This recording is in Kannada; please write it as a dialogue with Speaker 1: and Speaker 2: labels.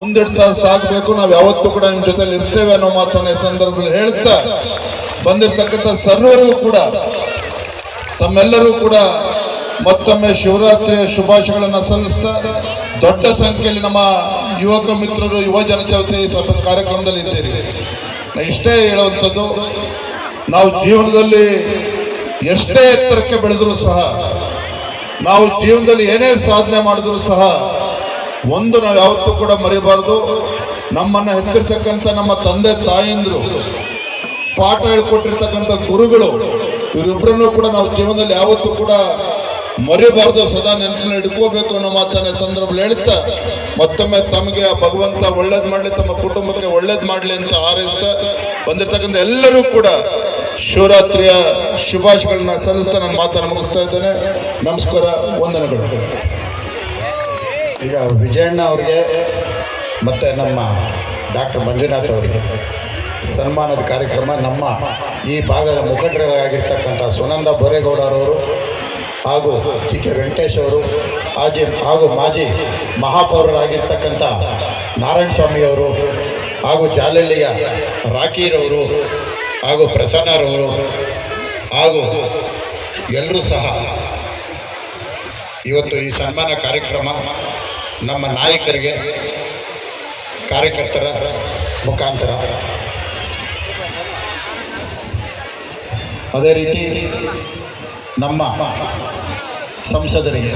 Speaker 1: ಮುಂದಿಡ್ತಾ ಸಾಗಬೇಕು. ನಾವು ಯಾವತ್ತೂ ಕೂಡ ನಿಮ್ಮ ಜೊತೆಲಿ ಇರ್ತೇವೆ ಅನ್ನೋ ಮಾತನ್ನ ಈ ಸಂದರ್ಭದಲ್ಲಿ ಹೇಳ್ತಾ ಬಂದಿರತಕ್ಕಂಥ ಸರ್ವರಿಗೂ ಕೂಡ ತಮ್ಮೆಲ್ಲರೂ ಕೂಡ ಮತ್ತೊಮ್ಮೆ ಶಿವರಾತ್ರಿಯ ಶುಭಾಶಯಗಳನ್ನು ಸಲ್ಲಿಸ್ತಾ ದೊಡ್ಡ ಸಂಖ್ಯೆಯಲ್ಲಿ ನಮ್ಮ ಯುವಕ ಮಿತ್ರರು ಯುವ ಜನತೆ ಸ್ವಲ್ಪ ಕಾರ್ಯಕ್ರಮದಲ್ಲಿ ಇದ್ದೀರಿ. ಇಷ್ಟೇ ಹೇಳುವಂಥದ್ದು, ನಾವು ಜೀವನದಲ್ಲಿ ಎಷ್ಟೇ ಎತ್ತರಕ್ಕೆ ಬೆಳೆದರೂ ಸಹ, ನಾವು ಜೀವನದಲ್ಲಿ ಏನೇ ಸಾಧನೆ ಮಾಡಿದ್ರು ಸಹ ಒಂದು ನಾವು ಯಾವತ್ತೂ ಕೂಡ ಮರಿಬಾರ್ದು, ನಮ್ಮನ್ನು ಹೆತ್ತಿರ್ತಕ್ಕಂಥ ನಮ್ಮ ತಂದೆ ತಾಯಂದ್ರು, ಪಾಠ ಹೇಳ್ಕೊಟ್ಟಿರ್ತಕ್ಕಂಥ ಗುರುಗಳು, ಇವರಿಬ್ಬರನ್ನು ಕೂಡ ನಾವು ಜೀವನದಲ್ಲಿ ಯಾವತ್ತೂ ಕೂಡ ಮರಿಬಾರ್ದು, ಸದಾ ನೆನಪಿನಲ್ಲಿ ಇಟ್ಕೋಬೇಕು ಅನ್ನೋ ಮಾತನ್ನ ಸಂದರ್ಭದಲ್ಲಿ ಹೇಳ್ತಾ ಮತ್ತೊಮ್ಮೆ ತಮಗೆ ಆ ಭಗವಂತ ಒಳ್ಳೇದು ಮಾಡಲಿ, ತಮ್ಮ ಕುಟುಂಬಕ್ಕೆ ಒಳ್ಳೇದು ಮಾಡಲಿ ಅಂತ ಹಾರೈಸ್ತಾ ಬಂದಿರ್ತಕ್ಕಂಥ ಎಲ್ಲರೂ ಕೂಡ ಶಿವರಾತ್ರಿಯ ಶುಭಾಶಯಗಳನ್ನ ಸಲ್ಲಿಸ್ತಾ ನನ್ನ ಮಾತನ್ನು ಮುಗಿಸ್ತಾ ಇದ್ದೇನೆ. ನಮಸ್ಕಾರ, ವಂದನೆಗಳು.
Speaker 2: ಈಗ ವಿಜಯಣ್ಣ ಅವರಿಗೆ ಮತ್ತು ನಮ್ಮ ಡಾಕ್ಟರ್ ಮಂಜುನಾಥ್ ಅವರಿಗೆ ಸನ್ಮಾನದ ಕಾರ್ಯಕ್ರಮ ನಮ್ಮ ಈ ಭಾಗದ ಮುಖಂಡರಾಗಿರ್ತಕ್ಕಂಥ ಸುನಂದ ಬೋರೇಗೌಡರವರು ಹಾಗೂ ಜಿ ಕೆ ವೆಂಕಟೇಶ್ ಅವರು ಹಾಗೂ ಮಾಜಿ ಮಹಾಪೌರರಾಗಿರ್ತಕ್ಕಂಥ ನಾರಾಯಣ ಸ್ವಾಮಿಯವರು ಹಾಗೂ ಜಾಲಹಳ್ಳಿಯ ರಾಕೀರವರು ಹಾಗೂ ಪ್ರಸನ್ನರವರು ಹಾಗೂ ಎಲ್ಲರೂ ಸಹ ಇವತ್ತು ಈ ಸನ್ಮಾನ ಕಾರ್ಯಕ್ರಮ ನಮ್ಮ ನಾಯಕರಿಗೆ ಕಾರ್ಯಕರ್ತರ ಮುಖಾಂತರ, ಅದೇ ರೀತಿ ನಮ್ಮ ಸಂಸದರಿಗೆ